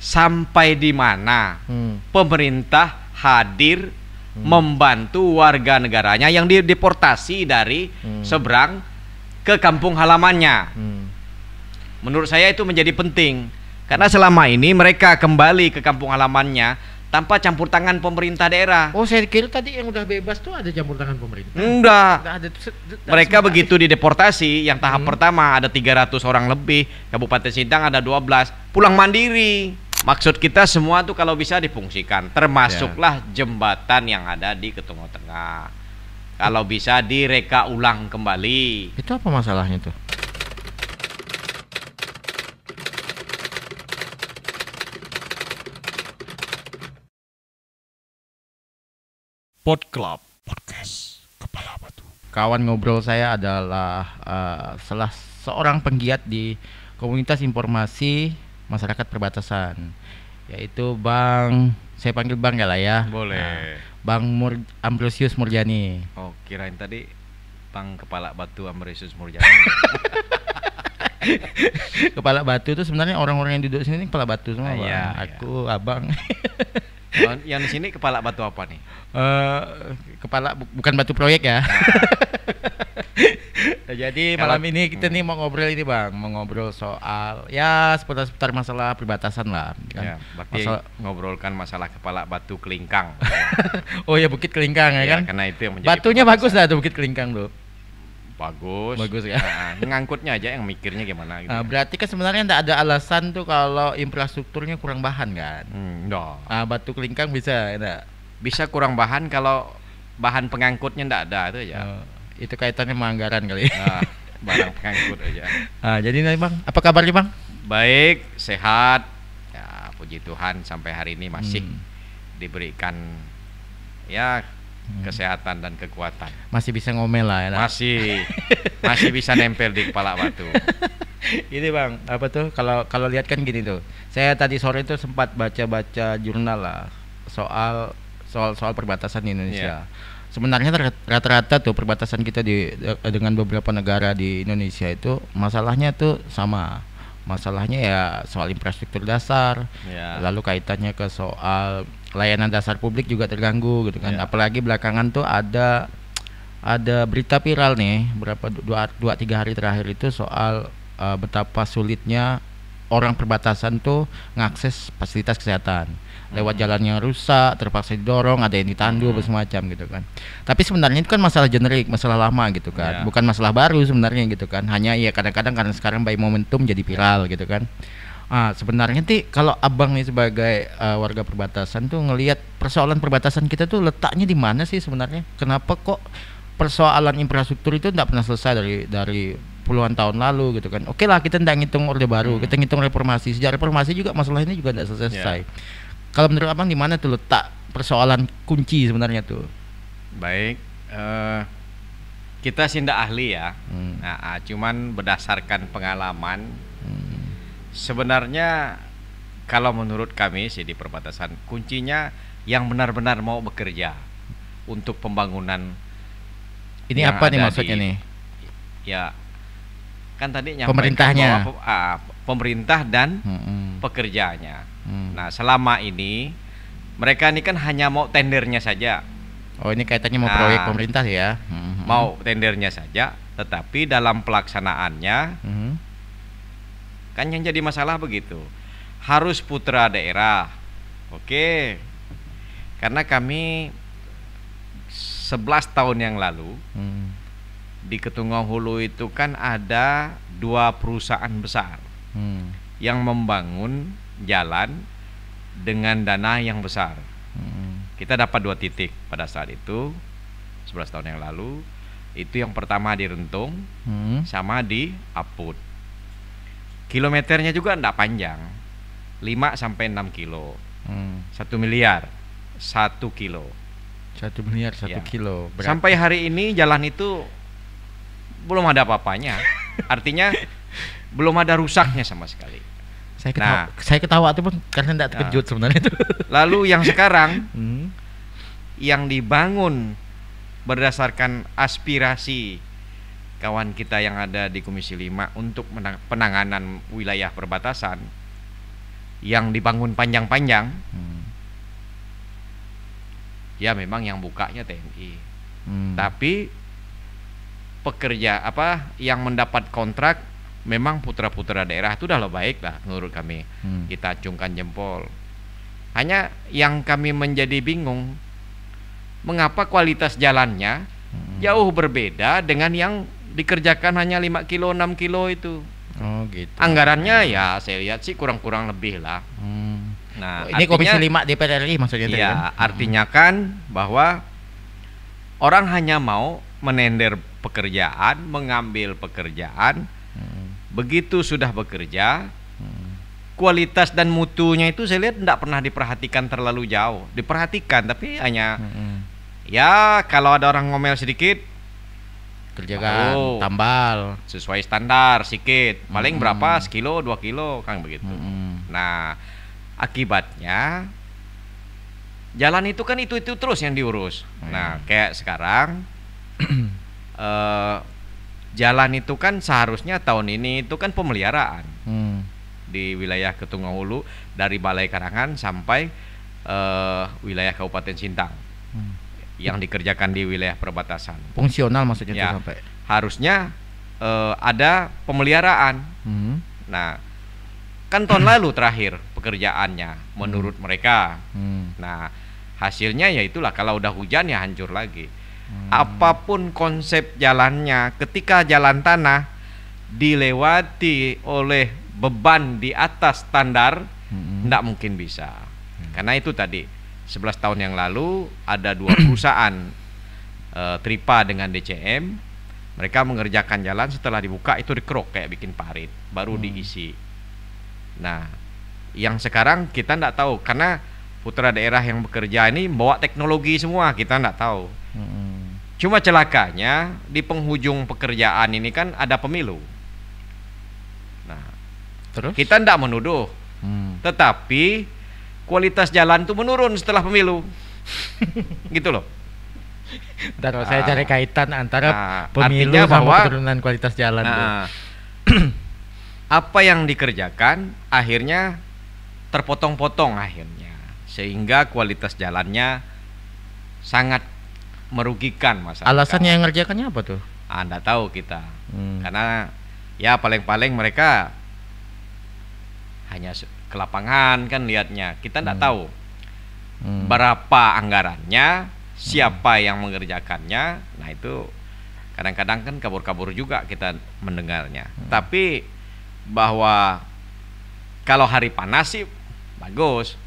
sampai di mana pemerintah hadir membantu warga negaranya yang dideportasi dari seberang ke kampung halamannya. Menurut saya itu menjadi penting karena selama ini mereka kembali ke kampung halamannya tanpa campur tangan pemerintah daerah. Oh, saya kira tadi yang udah bebas tuh ada campur tangan pemerintah. Enggak. Ada, mereka begitu dideportasi, yang tahap pertama ada 300 orang lebih, Kabupaten Sintang ada 12, pulang mandiri. Maksud kita semua tuh kalau bisa difungsikan, termasuklah jembatan yang ada di Ketungo Tengah. Kalau bisa direka ulang kembali. Itu apa masalahnya tuh? Pod Club Podcast Kepala Batu. Kawan ngobrol saya adalah salah seorang penggiat di komunitas informasi masyarakat perbatasan, yaitu Bang, saya panggil Bang ya lah ya. Boleh. Bang Ambrosius Murjani. Oh, kirain tadi Bang Kepala Batu Ambrosius Murjani. Kepala Batu itu sebenarnya orang-orang yang duduk sini kepala batu semua, Bang. Iya, Aku, Abang. Yang di sini kepala batu apa nih? Kepala bukan batu proyek ya. Jadi malam ini kita nih mau ngobrol ini, Bang, mau ngobrol soal ya seputar masalah perbatasan lah kan. Ya, berarti ngobrolkan masalah kepala batu Kelingkang. Oh ya, Bukit Kelingkang ya kan. Karena itu yang menjadi batunya bagus lah tuh Bukit Kelingkang tuh. Bagus ya. Ngangkutnya aja yang mikirnya gimana gitu. Berarti kan sebenarnya tidak ada alasan tuh kalau infrastrukturnya kurang bahan kan. Enggak. Batu Kelingkang bisa enggak? Bisa kurang bahan kalau bahan pengangkutnya enggak ada itu aja. Itu kaitannya sama anggaran kali. Barang pengangkut aja. Jadi nih, Bang, apa kabarnya, Bang? Baik, sehat. Ya, puji Tuhan sampai hari ini masih diberikan ya kesehatan dan kekuatan. Masih bisa ngomel lah ya. Masih bisa nempel di kepala batu. Ini, Bang, apa tuh kalau lihat kan gini tuh. Saya tadi sore itu sempat baca-baca jurnal lah soal perbatasan di Indonesia. Sebenarnya rata-rata tuh perbatasan kita dengan beberapa negara di Indonesia itu masalahnya tuh sama. Masalahnya ya soal infrastruktur dasar, lalu kaitannya ke soal layanan dasar publik juga terganggu gitu kan. Apalagi belakangan tuh ada berita viral nih dua tiga hari terakhir itu soal betapa sulitnya orang perbatasan tuh ngakses fasilitas kesehatan lewat jalan yang rusak, terpaksa didorong, ada yang ditandu semacam gitu kan. Tapi sebenarnya itu kan masalah generik, masalah lama gitu kan, bukan masalah baru sebenarnya gitu kan. Hanya ya kadang-kadang karena sekarang by momentum jadi viral gitu kan. Sebenarnya sih kalau Abang nih sebagai warga perbatasan tuh ngelihat persoalan perbatasan kita tuh letaknya di mana sih sebenarnya? Kenapa kok persoalan infrastruktur itu tidak pernah selesai dari puluhan tahun lalu gitu kan? Oke lah, kita tidak ngitung Orde Baru, kita ngitung reformasi. Sejak reformasi juga masalah ini juga tidak selesai. Kalau menurut Abang di mana tuh letak persoalan kunci sebenarnya tuh? Baik, kita sih tidak ahli ya. Cuman berdasarkan pengalaman, sebenarnya kalau menurut kami sih di perbatasan kuncinya yang benar-benar mau bekerja untuk pembangunan. Ini apa nih maksudnya nih? Ya, kan tadi pemerintahnya, pemerintah dan pekerjanya. Nah, selama ini mereka ini kan hanya mau tendernya saja. Oh, ini kaitannya mau proyek pemerintah ya? Mau tendernya saja, tetapi dalam pelaksanaannya kan yang jadi masalah begitu. Harus putra daerah. Oke. Karena kami 11 tahun yang lalu di Ketungo Hulu itu kan ada 2 perusahaan besar yang membangun jalan dengan dana yang besar. Kita dapat 2 titik pada saat itu 11 tahun yang lalu. Itu yang pertama di Rentung sama di Aput. Kilometernya juga tidak panjang, 5 sampai 6 kilo. 1 miliar 1 kilo. 1 miliar 1 kilo. Berarti sampai hari ini jalan itu belum ada apa-apanya. Artinya belum ada rusaknya sama sekali. Saya ketawa tuh, Bang, karena tidak terkejut sebenarnya itu. Lalu yang sekarang yang dibangun berdasarkan aspirasi kawan kita yang ada di Komisi 5 untuk penanganan wilayah perbatasan, yang dibangun panjang-panjang, ya memang yang bukanya TNI. Tapi pekerja yang mendapat kontrak memang putra-putra daerah, itu udah baik lah menurut kami. Kita acungkan jempol. Hanya yang kami menjadi bingung, mengapa kualitas jalannya jauh berbeda dengan yang dikerjakan hanya 5 kilo 6 kilo itu. Oh gitu. Anggarannya ya saya lihat sih kurang-kurang lebih lah. Nah, ini Komisi 5 DPR RI maksudnya ya, kan? Artinya kan bahwa orang hanya mau menender pekerjaan, mengambil pekerjaan. Begitu sudah bekerja, kualitas dan mutunya itu saya lihat tidak pernah diperhatikan terlalu jauh. Diperhatikan tapi hanya ya kalau ada orang ngomel sedikit, kerjakan tambal sesuai standar sedikit, paling berapa, sekilo 2 kilo kan begitu. Nah, akibatnya jalan itu kan itu terus yang diurus. Nah, kayak sekarang jalan itu kan seharusnya tahun ini itu kan pemeliharaan di wilayah Ketunggahulu dari Balai Karangan sampai wilayah Kabupaten Sintang. Yang dikerjakan di wilayah perbatasan. Fungsional maksudnya ya, itu sampai. Harusnya ada pemeliharaan. Nah, kan tahun lalu terakhir pekerjaannya menurut mereka. Nah, hasilnya ya itulah, kalau udah hujan ya hancur lagi. Apapun konsep jalannya, ketika jalan tanah dilewati oleh beban di atas standar, tidak mungkin bisa. Karena itu tadi 11 tahun yang lalu ada 2 perusahaan Tripa dengan DCM, mereka mengerjakan jalan, setelah dibuka itu dikerok kayak bikin parit, baru diisi. Nah, yang sekarang kita tidak tahu karena putra daerah yang bekerja ini bawa teknologi semua, kita tidak tahu. Cuma celakanya di penghujung pekerjaan ini kan ada pemilu. Nah, terus kita tidak menuduh, tetapi kualitas jalan itu menurun setelah pemilu. Gitu loh. Dan saya cari kaitan antara pemilu sama penurunan kualitas jalan. Apa yang dikerjakan akhirnya terpotong-potong akhirnya, sehingga kualitas jalannya sangat merugikan masyarakat. Alasan yang ngerjakannya apa tuh? Anda tahu kita. Karena ya paling-paling mereka hanya ke lapangan kan lihatnya, kita tidak tahu berapa anggarannya, siapa yang mengerjakannya. Nah itu kadang-kadang kan kabur-kabur juga kita mendengarnya. Tapi bahwa kalau hari panas sih bagus.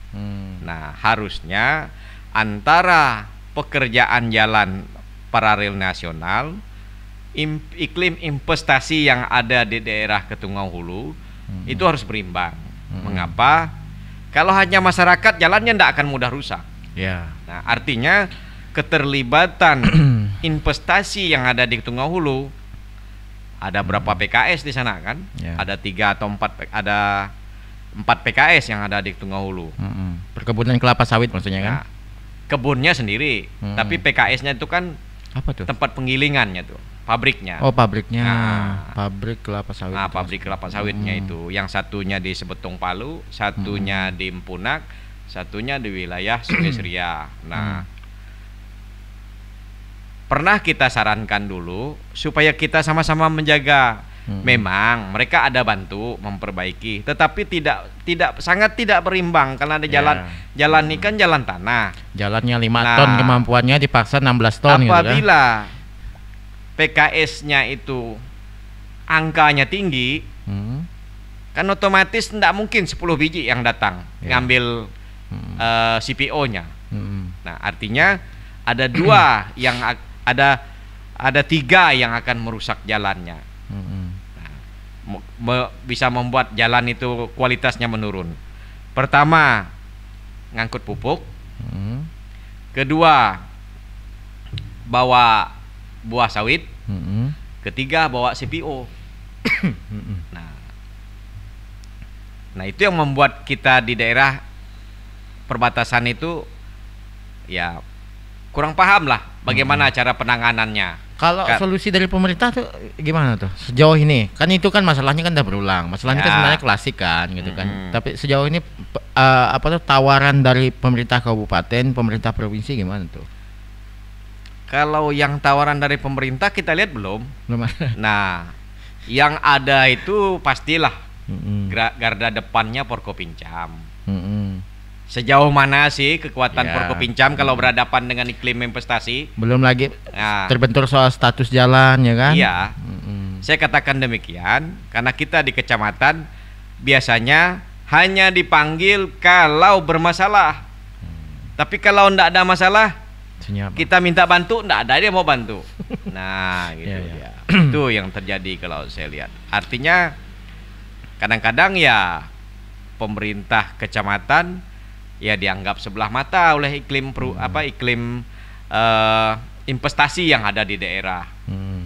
Nah harusnya antara pekerjaan jalan paralel nasional, iklim investasi yang ada di daerah Ketunggahulu itu harus berimbang. Mengapa? Kalau hanya masyarakat, jalannya tidak akan mudah rusak. Nah, artinya keterlibatan investasi yang ada di Ketunggahulu, ada berapa PKS di sana kan? Ada 3 atau 4, ada 4 PKS yang ada di Ketunggahulu. Perkebunan kelapa sawit maksudnya kan? Nah, kebunnya sendiri, tapi PKS-nya itu kan apa tuh? Tempat penggilingannya tuh, pabriknya. Oh, pabriknya. Pabrik kelapa sawit. Nah, pabrik kelapa sawitnya itu. Yang satunya di Sebetong Palu, satunya di Empunak, satunya di wilayah Sungai Seria. Nah, pernah kita sarankan dulu supaya kita sama-sama menjaga. Memang mereka ada bantu memperbaiki, tetapi sangat tidak berimbang karena ada jalan ini kan jalan tanah. Jalannya 5 ton kemampuannya dipaksa 16 ton. Apabila PKS-nya itu angkanya tinggi, kan otomatis tidak mungkin 10 biji yang datang ngambil CPO-nya. Nah, artinya ada 2 yang ada 3 yang akan merusak jalannya. Bisa membuat jalan itu kualitasnya menurun. Pertama, ngangkut pupuk. Kedua, bawa buah sawit. Ketiga, bawa CPO. Nah, itu yang membuat kita di daerah perbatasan itu ya kurang paham lah bagaimana cara penanganannya. Kalau solusi dari pemerintah tuh gimana tuh sejauh ini? Kan itu kan masalahnya kan udah berulang. Masalahnya kan sebenarnya klasik kan gitu kan. Tapi sejauh ini apa tuh tawaran dari pemerintah kabupaten, pemerintah provinsi gimana tuh? Kalau yang tawaran dari pemerintah kita lihat belum. Belum ada. Nah, yang ada itu pastilah garda depannya Forkopincam. Sejauh mana sih kekuatan Forkopincam kalau berhadapan dengan iklim investasi? Belum lagi terbentur soal status jalan ya kan? Iya. Saya katakan demikian karena kita di kecamatan biasanya hanya dipanggil kalau bermasalah. Tapi kalau enggak ada masalah, kita minta bantu, enggak ada dia mau bantu. Nah, gitu ya. Itu yang terjadi kalau saya lihat. Artinya kadang-kadang ya pemerintah kecamatan ya dianggap sebelah mata oleh iklim investasi yang ada di daerah.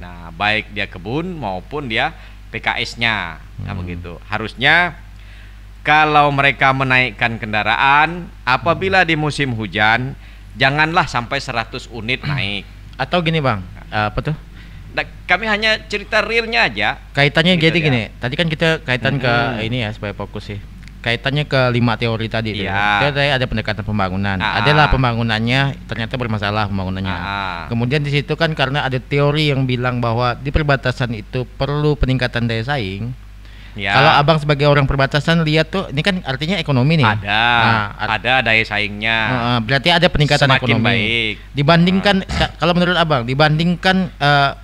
Nah, baik dia kebun maupun dia PKS-nya. Nah, begitu. Harusnya kalau mereka menaikkan kendaraan apabila di musim hujan janganlah sampai 100 unit naik. Atau gini, Bang. Apa tuh? Nah, kami hanya cerita realnya aja. Kaitannya gitu, jadi gini. Tadi kan kita kaitan ke ini ya supaya fokus sih. Kaitannya ke 5 teori tadi itu. Tadi ada pendekatan pembangunan. Adalah pembangunannya ternyata bermasalah pembangunannya. Kemudian di situ kan karena ada teori yang bilang bahwa di perbatasan itu perlu peningkatan daya saing. Kalau Abang sebagai orang perbatasan lihat tuh ini kan artinya ekonomi nih. Ada daya saingnya. Berarti ada peningkatan semakin ekonomi. Baik. Dibandingkan kalau menurut Abang dibandingkan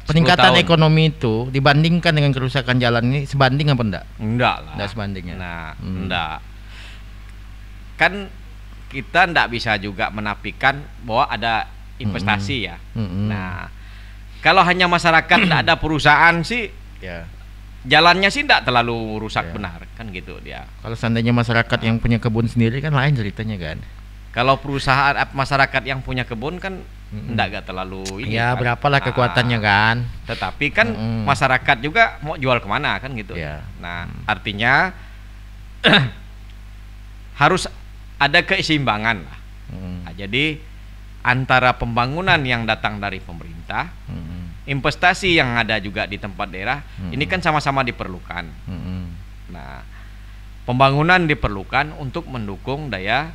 peningkatan ekonomi itu dibandingkan dengan kerusakan jalan ini sebanding apa enggak? Enggak lah. Enggak sebandingnya. Nah, enggak. Kan kita enggak bisa juga menafikan bahwa ada investasi ya. Nah, kalau hanya masyarakat enggak ada perusahaan sih jalannya sih enggak terlalu rusak benar kan gitu dia. Kalau seandainya masyarakat yang punya kebun sendiri kan lain ceritanya kan. Kalau perusahaan masyarakat yang punya kebun kan enggak terlalu ini. Ya, kan. berapalah kekuatannya kan. Tetapi kan masyarakat juga mau jual kemana kan gitu. Nah, artinya harus ada keseimbangan lah. Nah, jadi antara pembangunan yang datang dari pemerintah, investasi yang ada juga di tempat daerah, ini kan sama-sama diperlukan. Nah, pembangunan diperlukan untuk mendukung daya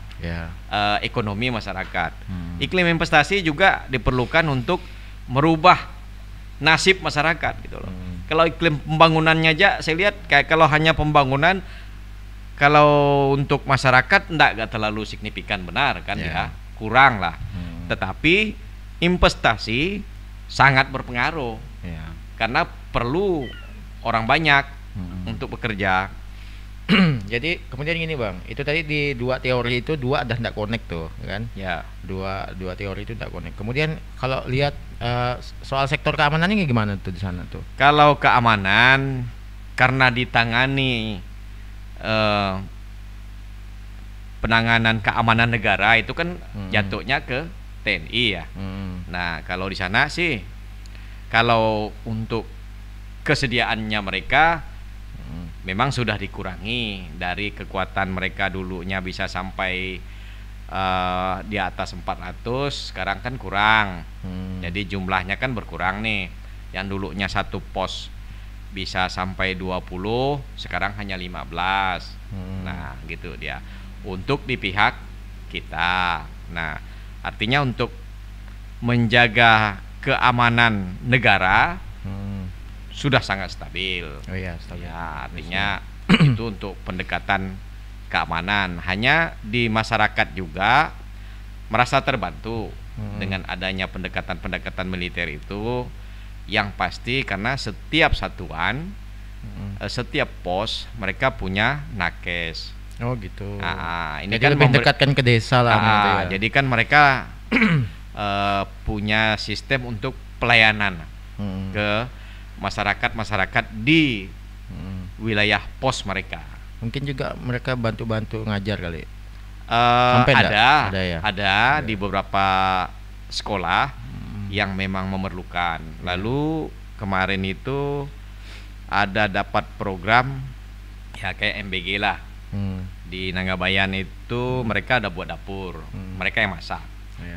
ekonomi masyarakat. Iklim investasi juga diperlukan untuk merubah nasib masyarakat gitu loh. Kalau iklim pembangunannya aja saya lihat kayak kalau hanya pembangunan, kalau untuk masyarakat enggak terlalu signifikan benar kan ya, kurang lah. Tetapi investasi sangat berpengaruh karena perlu orang banyak untuk bekerja. Jadi kemudian gini Bang, itu tadi di 2 teori itu 2 ada tidak connect tuh kan? Ya. Dua teori itu tidak connect. Kemudian kalau lihat soal sektor keamanannya gimana tuh di sana tuh? Kalau keamanan karena ditangani penanganan keamanan negara itu kan jatuhnya ke TNI ya. Nah, kalau di sana sih kalau untuk kesediaannya mereka memang sudah dikurangi dari kekuatan mereka dulunya bisa sampai di atas 400, sekarang kan kurang. Jadi jumlahnya kan berkurang nih. Yang dulunya satu pos bisa sampai 20, sekarang hanya 15. Nah, gitu dia. Untuk di pihak kita. Nah, artinya untuk menjaga keamanan negara sudah sangat stabil. Stabil. Ya, artinya itu untuk pendekatan keamanan. Hanya di masyarakat juga merasa terbantu dengan adanya pendekatan-pendekatan militer itu, yang pasti karena setiap satuan, setiap pos mereka punya nakes. Oh gitu. Ini jadi kan lebih dekatkan ke desa lah. Jadi kan mereka punya sistem untuk pelayanan ke masyarakat di wilayah pos mereka. Mungkin juga mereka bantu-bantu ngajar kali. Ada di beberapa sekolah yang memang memerlukan. Lalu kemarin itu ada dapat program ya kayak MBG lah. Di Nanggabayan itu mereka ada buat dapur, mereka yang masak.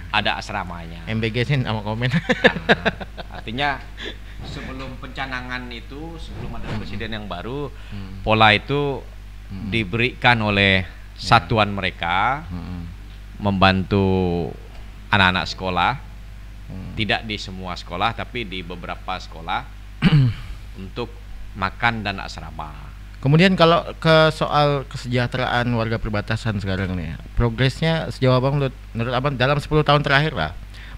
Ada asramanya. MBG sih sama komen. Artinya sebelum pencanangan itu, sebelum ada presiden yang baru, pola itu diberikan oleh satuan mereka membantu anak-anak sekolah, tidak di semua sekolah tapi di beberapa sekolah untuk makan dan asrama. Kemudian kalau ke soal kesejahteraan warga perbatasan sekarang nih, progresnya sejauh abang menurut abang dalam 10 tahun terakhir lah,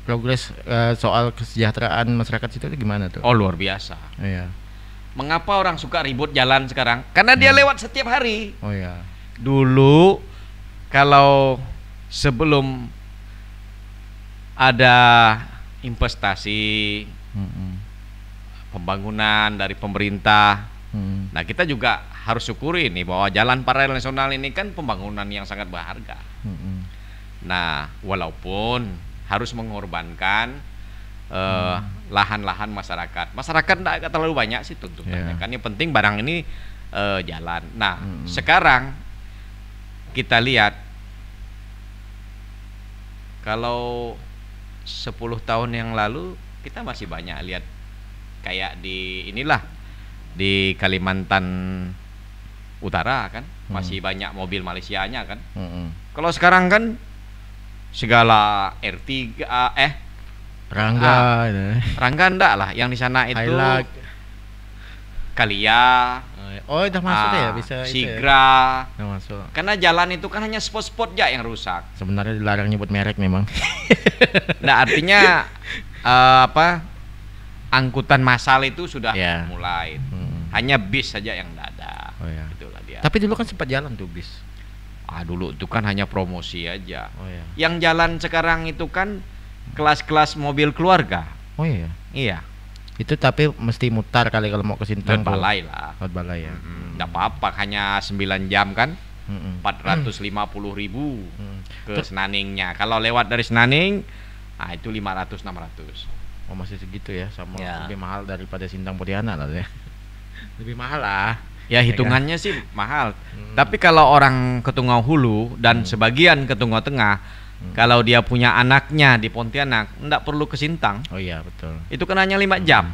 progres soal kesejahteraan masyarakat situ itu gimana tuh? Oh luar biasa. Iya. Mengapa orang suka ribut jalan sekarang? Karena dia lewat setiap hari. Oh ya. Dulu kalau sebelum ada investasi pembangunan dari pemerintah, nah kita juga harus syukuri nih bahwa jalan paralel nasional ini kan pembangunan yang sangat berharga. Nah, walaupun harus mengorbankan lahan-lahan masyarakat tidak terlalu banyak sih tuntutannya. Kan yang penting barang ini jalan. Nah, sekarang kita lihat kalau 10 tahun yang lalu kita masih banyak lihat kayak di di Kalimantan Utara kan masih banyak mobil Malaysianya kan. Kalau sekarang kan segala R3 Rangga enggak lah, yang di sana itu Kalia. Oh, udah masuk ya, bisa Sigra. Udah masuk. Karena jalan itu kan hanya spot-spot aja yang rusak. Sebenarnya dilarang nyebut merek memang. Nah, artinya angkutan massal itu sudah mulai. Hanya bis saja yang tidak ada. Oh, ya. Itulah dia. Tapi dulu kan sempat jalan tuh bis. Dulu itu kan hanya promosi aja. Oh, ya. Yang jalan sekarang itu kan kelas-kelas mobil keluarga. Oh iya. Iya. Itu tapi mesti mutar kali kalau mau ke Sintang. Lewat balai lah. Lewat balai ya. Nggak apa-apa, hanya 9 jam kan. 450.000 ke Senaningnya. Kalau lewat dari Senaning, itu 500-600. Oh, masih segitu ya, sama lebih mahal daripada Sintang Pontianak lah ya. Lebih mahal lah. Ya hitungannya sih mahal. Tapi kalau orang ke Tungau Hulu dan sebagian ke Tungau Tengah, kalau dia punya anaknya di Pontianak, enggak perlu ke Sintang. Oh iya, betul. Itu kan hanya 5 jam.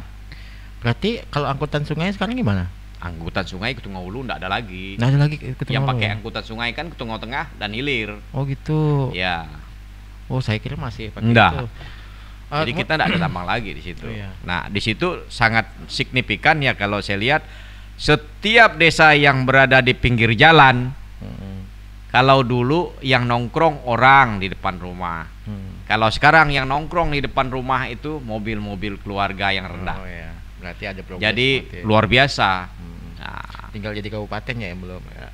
Berarti kalau angkutan sungai sekarang gimana? Angkutan sungai ke Tungau Hulu enggak ada lagi. Nggak ada lagi ke Tungau Yang pakai ya? angkutan sungai kan ke Tungau Tengah dan Hilir. Oh gitu. Ya. Oh, saya kira masih pakai Enggak. itu. Jadi kita enggak ada tambang lagi di situ. Oh, iya. Nah, di situ sangat signifikan ya kalau saya lihat setiap desa yang berada di pinggir jalan. Kalau dulu yang nongkrong orang di depan rumah. Kalau sekarang yang nongkrong di depan rumah itu mobil-mobil keluarga yang rendah. Oh iya. Berarti ada progres. Jadi luar biasa. Nah, tinggal jadi kabupaten ya yang belum ya.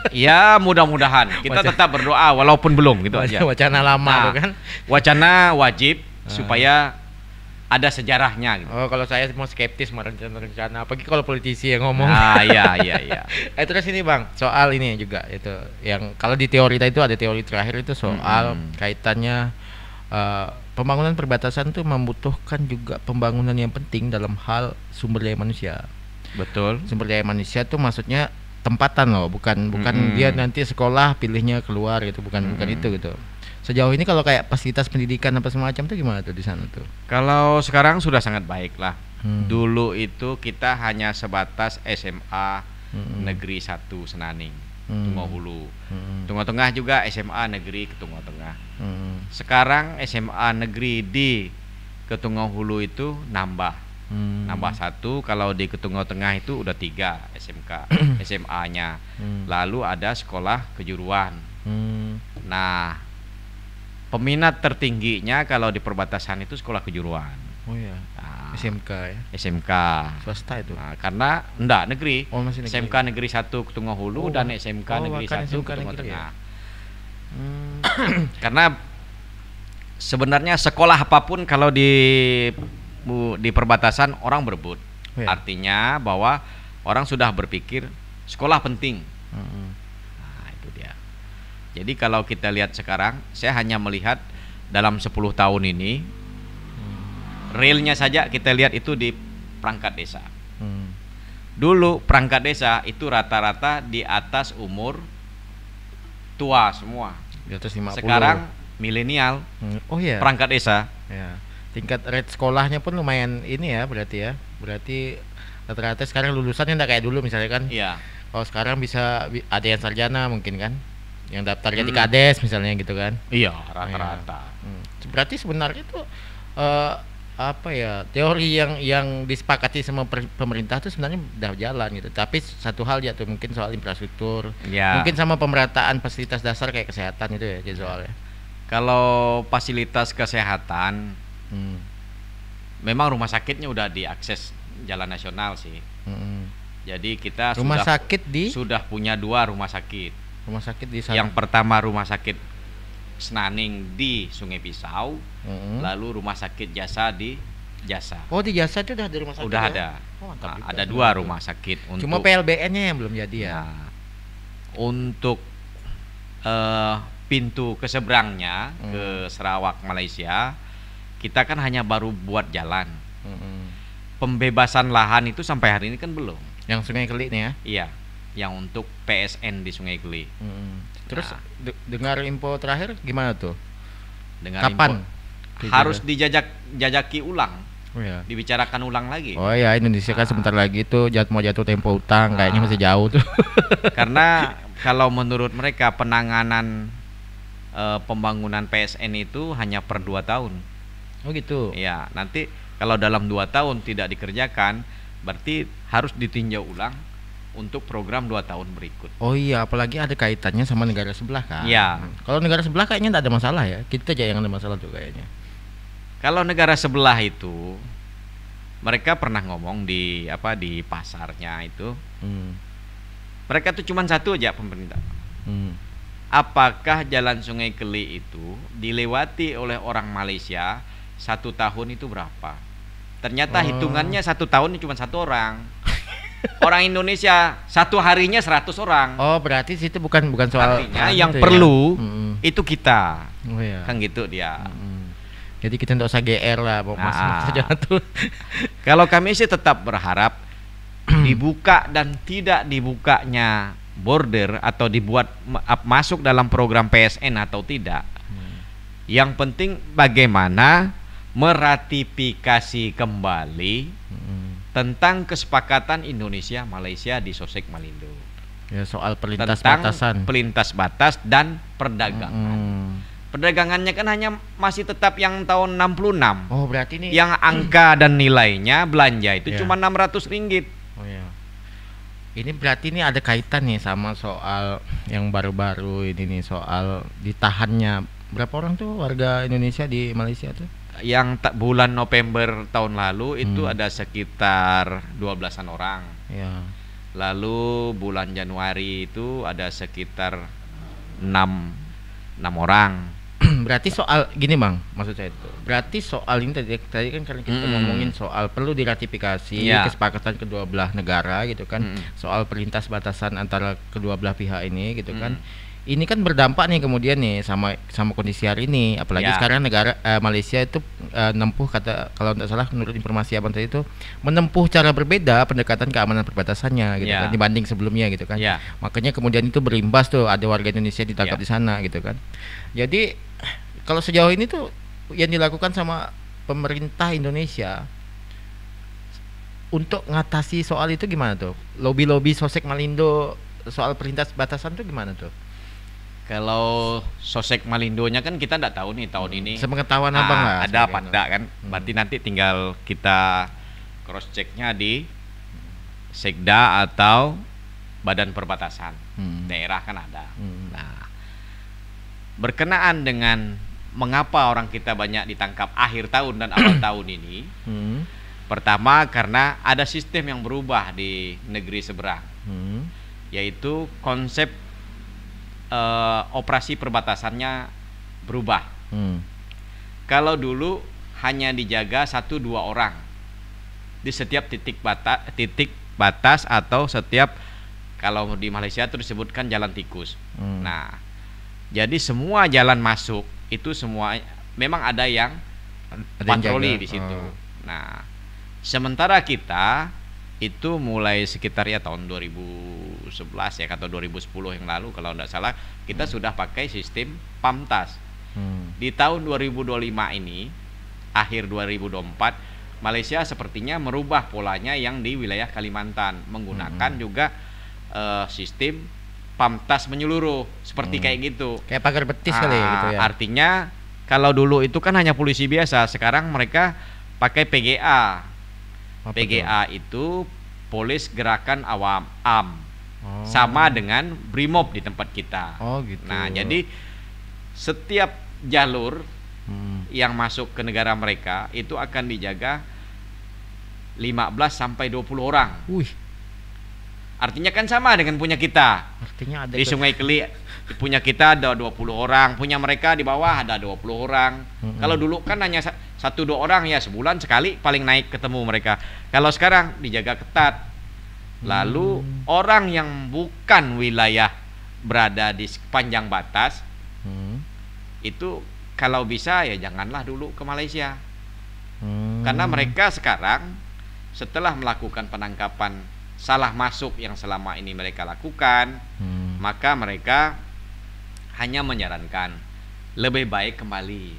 Ya mudah-mudahan kita tetap berdoa walaupun belum gitu aja. Wacana lama tuh kan. Wacana wajib supaya ada sejarahnya gitu. Oh, kalau saya mau skeptis sama rencana-rencana, apalagi kalau politisi yang ngomong. Iya. Terus ini Bang, soal ini juga itu yang kalau di teori itu ada teori terakhir itu soal kaitannya pembangunan perbatasan itu membutuhkan juga pembangunan yang penting dalam hal sumber daya manusia. Betul. Sumber daya manusia itu maksudnya tempatan loh, bukan dia nanti sekolah pilihnya keluar gitu, bukan itu gitu. Sejauh ini kalau kayak fasilitas pendidikan apa semacam itu gimana tuh di sana tuh? Kalau sekarang sudah sangat baik lah. Dulu itu kita hanya sebatas SMA Negeri 1 Senaning, Tungau Hulu. Tungau Tengah juga SMA Negeri Ketungau Tengah. Sekarang SMA Negeri di Ketungau Hulu itu nambah 1. Kalau di Ketungau Tengah itu udah 3 SMK SMA-nya. Lalu ada sekolah kejuruan. Nah, peminat tertingginya kalau di perbatasan itu sekolah kejuruan. Oh iya. SMK ya. SMK swasta itu. Nah, karena enggak negeri. Oh, masih negeri. SMK Negeri 1 Ketungau Hulu dan SMK Negeri 1 Ketungau Tengah. Karena sebenarnya sekolah apapun kalau di perbatasan orang berebut. Artinya bahwa orang sudah berpikir sekolah penting. Nah, itu dia. Jadi kalau kita lihat sekarang, saya hanya melihat dalam 10 tahun ini realnya saja kita lihat itu di perangkat desa. Dulu perangkat desa itu rata-rata di atas umur tua semua. Di atas 50. Sekarang milenial. Oh iya. Perangkat desa. Ya. tingkat rate sekolahnya pun lumayan ini ya berarti ya. Berarti rata-rata sekarang lulusannya enggak kayak dulu misalnya kan. Iya. Kalau sekarang bisa ada yang sarjana mungkin kan. Yang daftarnya di Kades misalnya gitu kan. Iya, rata-rata. Berarti sebenarnya itu apa ya, teori yang disepakati sama pemerintah itu sebenarnya udah jalan gitu. Tapi satu hal ya tuh mungkin soal infrastruktur. Ya. Mungkin sama pemerataan fasilitas dasar kayak kesehatan itu ya jadi soalnya. Kalau fasilitas kesehatan memang rumah sakitnya udah diakses jalan nasional sih. Jadi kita rumah sakit sudah punya 2 rumah sakit. Rumah sakit di sana. Yang pertama rumah sakit Senaning di Sungai Pisau, lalu rumah sakit Jasa di Jasa. Oh, di Jasa itu udah ada rumah sakit. Udah ya? ada. Oh, Ada 2 rumah sakit untuk. Cuma PLBN-nya yang belum jadi ya. Nah, untuk pintu ke seberangnya ke Sarawak Malaysia, kita kan hanya baru buat jalan. Pembebasan lahan itu sampai hari ini kan belum. Yang Sungai Keli nih ya? Iya, yang untuk PSN di Sungai Keli. Terus dengar info terakhir gimana tuh? Dengar kapan? Harus dijajaki ulang. Oh ya. Dibicarakan ulang lagi. Oh ya, Indonesia kan sebentar lagi tuh mau jatuh tempo utang, kayaknya masih jauh tuh. Karena kalau menurut mereka penanganan pembangunan PSN itu hanya per 2 tahun. Oh gitu. Ya, nanti kalau dalam 2 tahun tidak dikerjakan, berarti harus ditinjau ulang untuk program 2 tahun berikut. Oh iya, apalagi ada kaitannya sama negara sebelah kan. Ya. Kalau negara sebelah kayaknya tidak ada masalah ya. Kita aja yang ada masalah tuh kayaknya. Kalau negara sebelah itu, mereka pernah ngomong di pasarnya itu, mereka tuh cuma satu aja pemerintah. Apakah jalan Sungai Keli itu dilewati oleh orang Malaysia 1 tahun itu berapa? Ternyata hitungannya 1 tahun cuma 1 orang. Orang Indonesia 1 harinya 100 orang. Oh, berarti situ bukan soal artinya yang perlu itu kita. Oh iya. Kan gitu dia. Jadi kita tidak usah GR lah, Mas saja tuh. Kalau kami sih tetap berharap dibuka dan tidak dibukanya border atau dibuat masuk dalam program PSN atau tidak. Yang penting bagaimana meratifikasi kembali tentang kesepakatan Indonesia Malaysia di Sosek Malindo. Ya, soal pelintas tentang batasan. Pelintas batas dan perdagangan. Perdagangannya kan hanya masih tetap yang tahun 66. Oh, berarti ini yang angka dan nilainya belanja itu cuma RM600. Oh ya. Ini berarti ini ada kaitan nih sama soal yang baru-baru ini nih, soal ditahannya berapa orang tuh warga Indonesia di Malaysia tuh? Yang bulan November tahun lalu itu ada sekitar 12-an orang. Ya. Lalu bulan Januari itu ada sekitar 6 orang. Berarti soal gini Bang, maksud saya itu. Berarti soal ini tadi kan karena kita ngomongin soal perlu diratifikasi kesepakatan kedua belah negara gitu kan. Soal pelintas batasan antara kedua belah pihak ini gitu kan. Ini kan berdampak nih kemudian nih sama kondisi hari ini, apalagi sekarang negara Malaysia itu menempuh, kata kalau tidak salah menurut informasi abang tadi itu menempuh cara berbeda pendekatan keamanan perbatasannya gitu kan dibanding sebelumnya gitu kan. Makanya kemudian itu berimbas tuh ada warga Indonesia ditangkap di sana gitu kan. Jadi kalau sejauh ini tuh yang dilakukan sama pemerintah Indonesia untuk ngatasi soal itu gimana tuh? Lobby Sosek Malindo soal pelintas batasan tuh gimana tuh? Kalau Sosek Malindonya kan kita tidak tahu nih tahun ini. Sepengetahuan abang lah. Ada apa enggak kan? Berarti nanti tinggal kita cross checknya di Sekda atau Badan Perbatasan daerah kan ada. Nah, berkenaan dengan mengapa orang kita banyak ditangkap akhir tahun dan awal tahun ini, pertama karena ada sistem yang berubah di negeri seberang, yaitu konsep operasi perbatasannya berubah. Kalau dulu hanya dijaga 1-2 orang di setiap titik batas atau setiap, kalau di Malaysia itu disebutkan jalan tikus. Nah, jadi semua jalan masuk itu semua memang ada yang patroli di situ. Nah, sementara kita itu mulai sekitar tahun 2011 atau 2010 yang lalu kalau tidak salah kita sudah pakai sistem PAMTAS. Di tahun 2025 ini akhir 2024 Malaysia sepertinya merubah polanya yang di wilayah Kalimantan menggunakan juga sistem pamtas menyeluruh seperti kayak gitu. Kayak pagar betis kali gitu ya. Artinya kalau dulu itu kan hanya polisi biasa, sekarang mereka pakai PGA. Apa PGA itu Polis Gerakan Awam AM. Oh. Sama dengan Brimob di tempat kita. Oh gitu. Nah, jadi setiap jalur yang masuk ke negara mereka itu akan dijaga 15 sampai 20 orang. Wih, Artinya kan sama dengan punya kita. artinya ada Di Sungai Keli punya kita ada 20 orang, punya mereka di bawah ada 20 orang. Kalau dulu kan hanya 1-2 orang ya, sebulan sekali paling naik ketemu mereka. Kalau sekarang dijaga ketat. Lalu orang yang bukan wilayah berada di sepanjang batas itu kalau bisa ya janganlah dulu ke Malaysia. Karena mereka sekarang setelah melakukan penangkapan salah masuk yang selama ini mereka lakukan, maka mereka hanya menyarankan lebih baik kembali,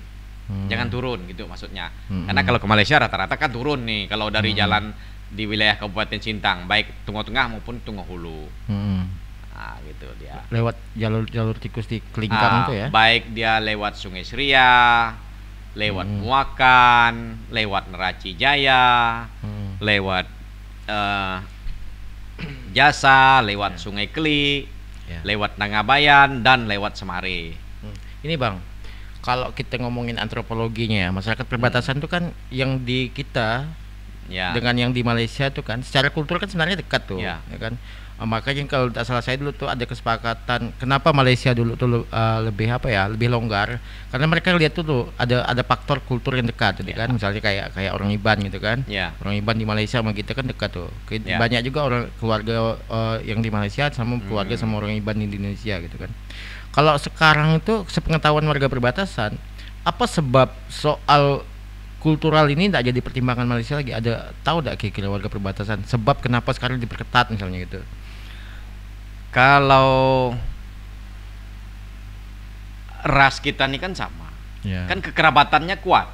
jangan turun gitu maksudnya. Karena kalau ke Malaysia rata-rata kan turun nih kalau dari jalan di wilayah Kabupaten Sintang, baik Tunggu Tengah maupun Tunggu Hulu. Nah, gitu dia. lewat jalur tikus di Kelingkang itu ya. Baik dia lewat Sungai Seria, lewat Muakan, lewat Neraci Jaya, lewat Jasa, lewat Sungai Keli, lewat Nangabayan, dan lewat Semari. Ini Bang, kalau kita ngomongin antropologinya ya, masyarakat perbatasan itu kan yang di kita dengan yang di Malaysia itu kan secara kultur kan sebenarnya dekat tuh, ya kan. Makanya kalau tak salah saya dulu tuh ada kesepakatan kenapa Malaysia dulu tuh lebih apa ya, lebih longgar karena mereka lihat tuh ada faktor kultur yang dekat gitu kan, misalnya kayak orang Iban gitu kan. Orang Iban di Malaysia sama kita kan dekat tuh. Banyak juga orang keluarga yang di Malaysia sama keluarga sama orang Iban di Indonesia gitu kan. Kalau sekarang itu sepengetahuan warga perbatasan, apa sebab soal kultural ini tidak jadi pertimbangan Malaysia lagi? Ada tahu tidak kira-kira warga perbatasan sebab kenapa sekarang diperketat misalnya gitu? Kalau ras kita ini kan sama, kan kekerabatannya kuat,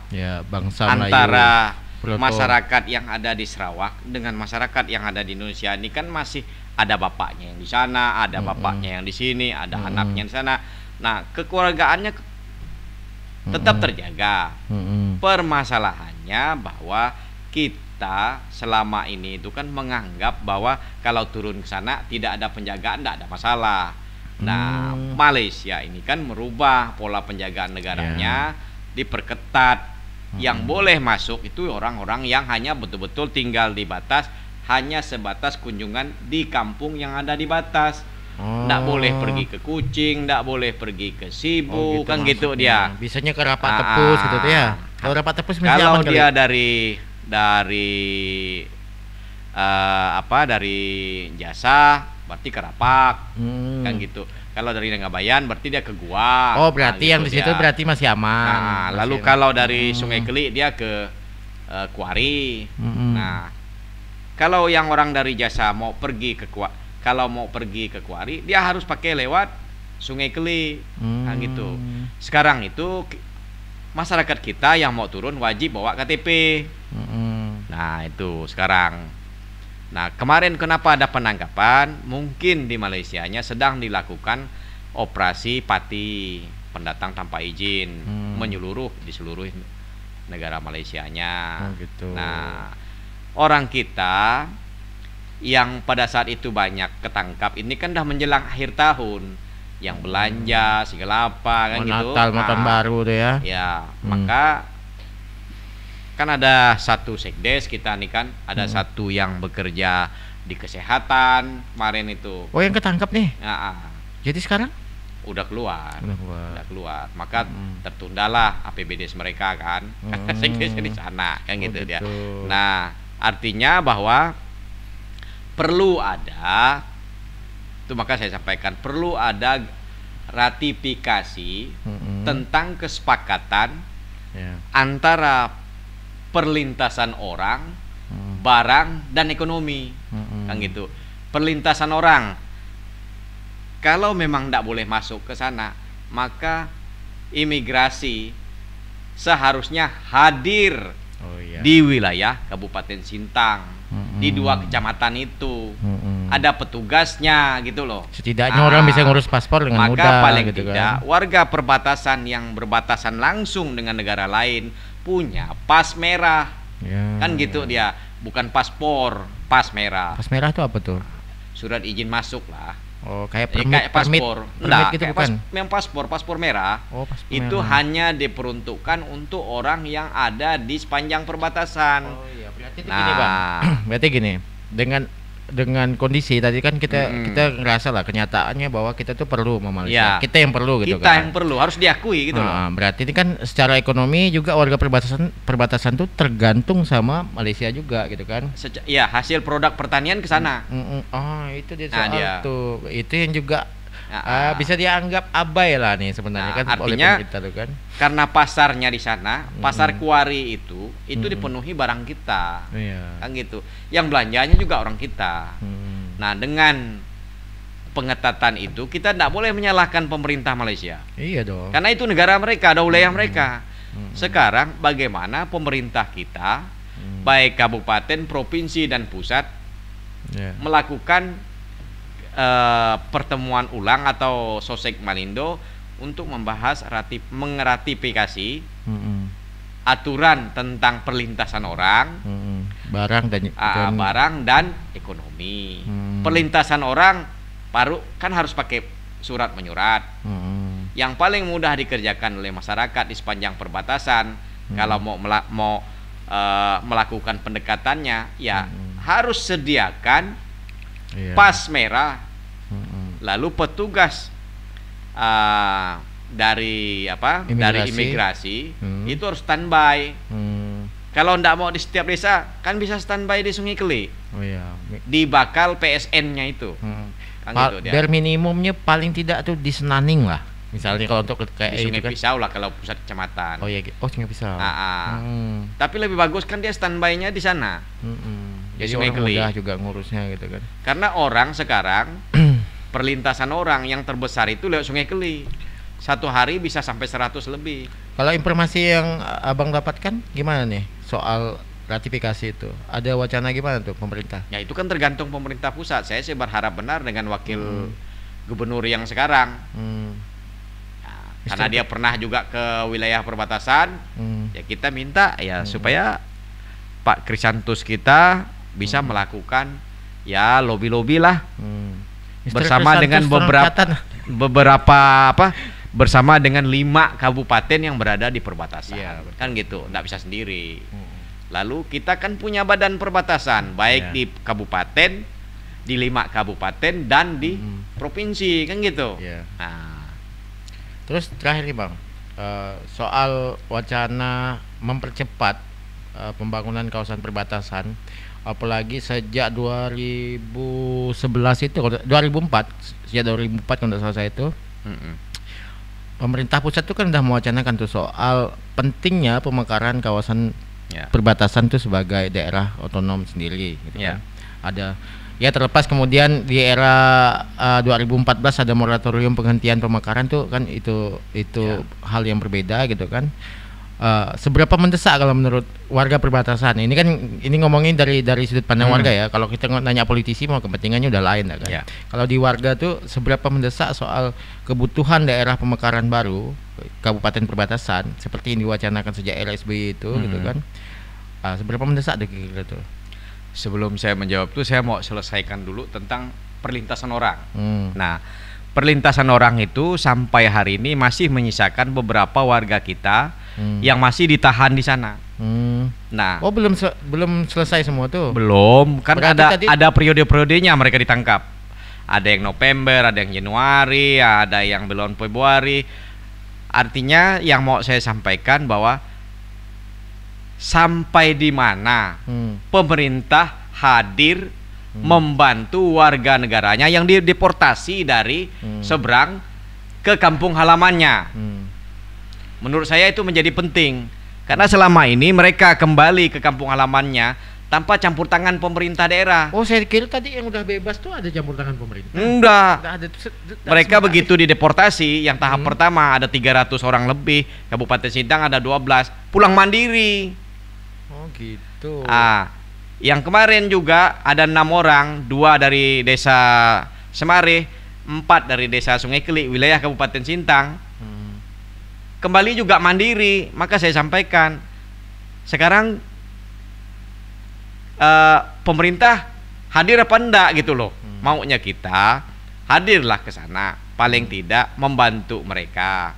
bangsa antara Melayu, masyarakat yang ada di Sarawak dengan masyarakat yang ada di Indonesia ini kan masih ada bapaknya yang di sana, ada bapaknya yang di sini, ada anaknya di sana. Nah, kekeluargaannya tetap terjaga. Permasalahannya bahwa kita selama ini itu kan menganggap bahwa kalau turun ke sana tidak ada penjagaan, tidak ada masalah. Nah, Malaysia ini kan merubah pola penjagaan negaranya, diperketat. Yang boleh masuk itu orang-orang yang hanya betul-betul tinggal di batas, hanya sebatas kunjungan di kampung yang ada di batas. Nggak boleh pergi ke Kuching, nggak boleh pergi ke Sibu, gitu kan gitu dia. Bisanya ke Rapat Tepus gitu tuh ya. Kalau Rapat Tepus kalau dia dari dari Jasa berarti ke Rapak, kan gitu. Kalau dari Nangabayan berarti dia ke Gua. Oh, berarti yang di situ berarti masih aman. Lalu kalau dari Sungai Keli dia ke Kuari. Nah, kalau yang orang dari Jasa mau pergi ke Kuari, dia harus pakai lewat Sungai Keli, nah gitu. Sekarang itu masyarakat kita yang mau turun wajib bawa KTP. Nah itu sekarang. Nah kemarin kenapa ada penangkapan? Mungkin di Malaysianya sedang dilakukan operasi pati pendatang tanpa izin menyeluruh di seluruh negara Malaysianya. Gitu. Nah orang kita yang pada saat itu banyak ketangkap ini kan dah menjelang akhir tahun, yang belanja segala apa kan gitu. Natal, Tahun Baru tuh ya. Ya, maka kan ada satu sekdes kita nih kan, ada satu yang bekerja di kesehatan kemarin itu. Oh, yang ketangkap nih. Jadi sekarang udah keluar. Maka tertundalah APBD mereka kan. Sekdesnya di sana kan gitu dia. Nah, artinya bahwa perlu ada, itu maka saya sampaikan perlu ada ratifikasi tentang kesepakatan antara perlintasan orang, barang dan ekonomi, kan gitu. Perlintasan orang, kalau memang tidak boleh masuk ke sana, maka imigrasi seharusnya hadir Oh iya. di wilayah Kabupaten Sintang, di 2 kecamatan itu. Ada petugasnya gitu loh. Setidaknya orang bisa ngurus paspor dengan maka mudah paling gitu tidak kan. warga perbatasan yang berbatasan langsung dengan negara lain punya pas merah. Ya. Kan gitu dia, bukan paspor, pas merah. Pas merah itu apa tuh? Surat izin masuk lah. Oh, kayak Kayak paspor. Enggak, gitu kayak bukan? yang paspor merah. Oh, paspor Itu merah. hanya diperuntukkan untuk orang yang ada di sepanjang perbatasan. Oh iya, berarti itu Nah. gini, Bang. Berarti gini, dengan kondisi tadi kan kita ngerasa lah kenyataannya bahwa kita tuh perlu sama Malaysia. Ya. Kita yang perlu gitu Kita kan. yang perlu, harus diakui gitu loh. Berarti ini kan secara ekonomi juga warga perbatasan tuh tergantung sama Malaysia juga gitu kan. Ya, hasil produk pertanian ke sana. Oh, itu dia Nah, soal dia. tuh. Itu yang juga bisa Bisa dianggap abai lah nih sebenarnya Nah, kan oleh artinya pemerintah tuh kan. karena pasarnya di sana, pasar kuari itu dipenuhi barang kita. Iya. Kan gitu. Yang belanjanya juga orang kita. Nah, dengan pengetatan itu kita tidak boleh menyalahkan pemerintah Malaysia. Iya dong. Karena itu negara mereka, ada wilayah mereka. Sekarang bagaimana pemerintah kita, baik kabupaten, provinsi dan pusat Iya. melakukan pertemuan ulang atau Sosek Malindo untuk membahas mengratifikasi aturan tentang perlintasan orang, Barang dan barang dan ekonomi. Hmm. Perlintasan orang baru kan harus pakai surat menyurat. Yang paling mudah dikerjakan oleh masyarakat di sepanjang perbatasan kalau mau melakukan pendekatannya ya harus sediakan Iya. pas merah. Lalu petugas dari imigrasi itu harus standby. Kalau ndak mau di setiap desa kan bisa standby di Sungai Keli, Oh iya. di bakal PSN-nya itu. Kan gitu dia. Bare minimumnya paling tidak tuh di Senaning lah. Misalnya kalau untuk kayak Di Sungai itu kan. Pisau lah kalau pusat kecamatan. Oh iya, Sungai Pisau. Tapi lebih bagus kan dia standby-nya di sana. Jadi Sungai orang Keli. mudah juga ngurusnya gitu kan. Karena orang sekarang perlintasan orang yang terbesar itu lewat Sungai Keli. Satu hari bisa sampai 100 lebih. Kalau informasi yang Abang dapatkan gimana nih soal ratifikasi itu? Ada wacana gimana tuh pemerintah? Ya itu kan tergantung pemerintah pusat. Saya sih berharap benar dengan wakil gubernur yang sekarang. Karena dia pernah juga ke wilayah perbatasan. Ya kita minta ya supaya Pak Krisantus kita bisa melakukan ya lobby-lobby lah bersama dengan bersama dengan 5 kabupaten yang berada di perbatasan. Kan gitu, nggak bisa sendiri. Lalu kita kan punya badan perbatasan baik di kabupaten, di 5 kabupaten dan di provinsi kan gitu. Nah, terus terakhir nih Bang, soal wacana mempercepat pembangunan kawasan perbatasan, apalagi sejak 2011 itu, 2004, sejak 2004 kalau tidak salah saya itu, pemerintah pusat itu kan sudah mewacanakan tuh soal pentingnya pemekaran kawasan perbatasan itu sebagai daerah otonom sendiri, gitu kan. Ada ya terlepas kemudian di era 2014 ada moratorium penghentian pemekaran tuh kan itu hal yang berbeda gitu kan. Seberapa mendesak kalau menurut warga perbatasan ini kan ngomongin dari sudut pandang warga ya. Kalau kita nanya politisi mau kepentingannya udah lain kan. Kalau di warga tuh seberapa mendesak soal kebutuhan daerah pemekaran baru kabupaten perbatasan seperti yang diwacanakan sejak era SBY itu gitu kan. Seberapa mendesak deh kira-kira tuh. Sebelum saya menjawab tuh saya mau selesaikan dulu tentang perlintasan orang. Nah, perlintasan orang itu sampai hari ini masih menyisakan beberapa warga kita yang masih ditahan di sana. Nah, belum selesai semua tuh. Belum, kan Berarti ada periode-periodenya mereka ditangkap. Ada yang November, ada yang Januari, ada yang belum Februari. Artinya yang mau saya sampaikan bahwa sampai di mana pemerintah hadir membantu warga negaranya yang dideportasi dari seberang ke kampung halamannya. Menurut saya itu menjadi penting karena selama ini mereka kembali ke kampung halamannya tanpa campur tangan pemerintah daerah. Oh, saya kira tadi yang udah bebas tuh ada campur tangan pemerintah. Enggak. Nggak ada, Mereka begitu dideportasi, yang tahap pertama ada 300 orang lebih, Kabupaten Sintang ada 12, pulang mandiri. Oh gitu. Yang kemarin juga ada 6 orang, 2 dari desa Semare, 4 dari desa Sungai Keli, wilayah Kabupaten Sintang. Kembali juga mandiri. Maka saya sampaikan, sekarang pemerintah hadir apa enggak gitu loh. Maunya kita hadirlah ke sana, paling tidak membantu mereka.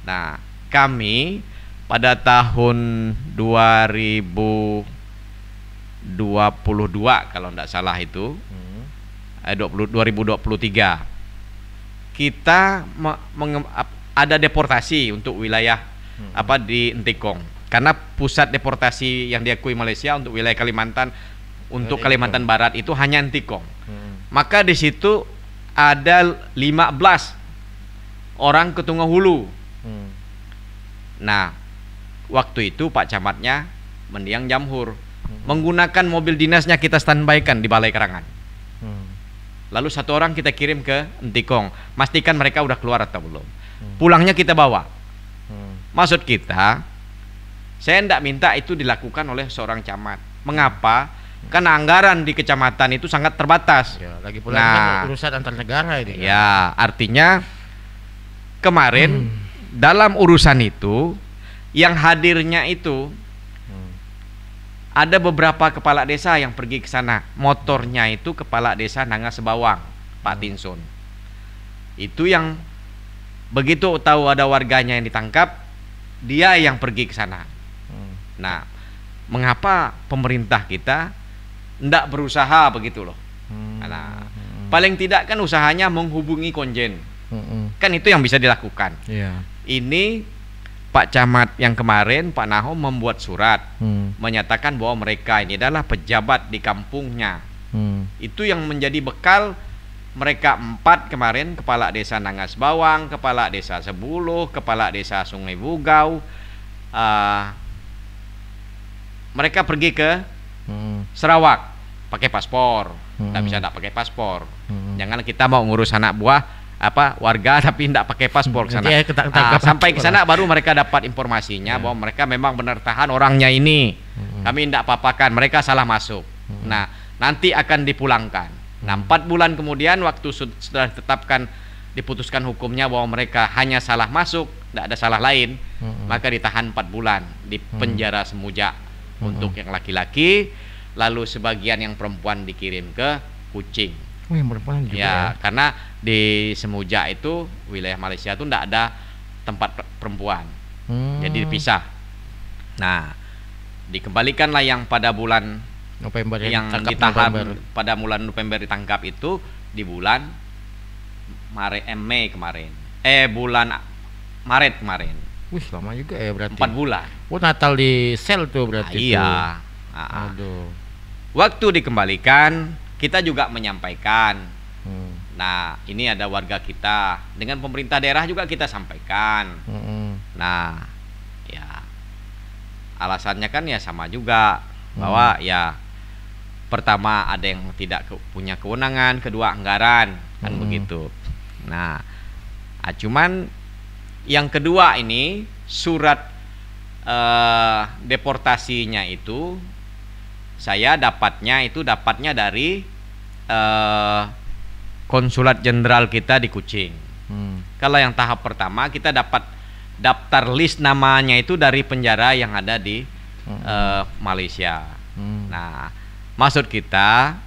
Nah, kami pada tahun 2022 kalau enggak salah itu 2023 kita ada deportasi untuk wilayah di Entikong, karena pusat deportasi yang diakui Malaysia untuk wilayah Kalimantan, untuk Kalimantan Barat itu hanya Entikong. Maka di situ ada 15 orang ke Tungau Hulu. Nah, waktu itu Pak Camatnya mendiang Jamhur, menggunakan mobil dinasnya kita standby-kan di Balai Karangan. Lalu 1 orang kita kirim ke Entikong, pastikan mereka udah keluar atau belum. Pulangnya kita bawa. Maksud kita, saya tidak minta itu dilakukan oleh seorang camat. Mengapa? Karena anggaran di kecamatan itu sangat terbatas. Ya, lagi pula kan urusan antar negara ini. Ya, artinya kemarin dalam urusan itu yang hadirnya itu ada beberapa kepala desa yang pergi ke sana. Motornya itu kepala desa Nanga Sebawang, Pak Tinsun. Itu yang begitu tahu ada warganya yang ditangkap, dia yang pergi ke sana. Nah, mengapa pemerintah kita tidak berusaha begitu loh? Nah, paling tidak kan usahanya menghubungi konjen. Kan itu yang bisa dilakukan. Ini Pak Camat yang kemarin, Pak Nahom, membuat surat menyatakan bahwa mereka ini adalah pejabat di kampungnya. Itu yang menjadi bekal mereka 4 kemarin, kepala desa Nangas Bawang, kepala desa Sebuluh, kepala desa Sungai Bugau. Mereka pergi ke Sarawak pakai paspor. Tidak bisa tidak pakai paspor. Jangan kita mau ngurus anak buah warga tapi tidak pakai paspor ke sana. Sampai ke sana baru mereka dapat informasinya bahwa mereka memang benar tahan orangnya ini. Kami tidak apa-apakan, mereka salah masuk. Nah, nanti akan dipulangkan. Nah, 4 bulan kemudian waktu sudah ditetapkan, diputuskan hukumnya bahwa mereka hanya salah masuk, tidak ada salah lain, maka ditahan 4 bulan di penjara Semuja untuk yang laki-laki, lalu sebagian yang perempuan dikirim ke Kuching. Yang perempuan juga ya, karena di Semuja itu wilayah Malaysia itu tidak ada tempat perempuan, jadi dipisah. Nah, dikembalikanlah yang pada bulan November yang ditahan pada bulan November ditangkap itu di bulan Mei kemarin. Bulan Maret kemarin. Wih, lama juga ya berarti. 4 bulan. Oh, Natal di sel tuh berarti. Iya. Aduh. Waktu dikembalikan, kita juga menyampaikan. Nah, ini ada warga kita, dengan pemerintah daerah juga kita sampaikan. Nah, ya alasannya kan ya sama juga, bahwa ya pertama ada yang tidak punya kewenangan, kedua anggaran, kan begitu. Nah, cuman yang kedua ini surat deportasinya itu saya dapatnya dari konsulat jenderal kita di Kuching. Kalau yang tahap pertama kita dapat daftar list namanya itu dari penjara yang ada di Malaysia. Nah, maksud kita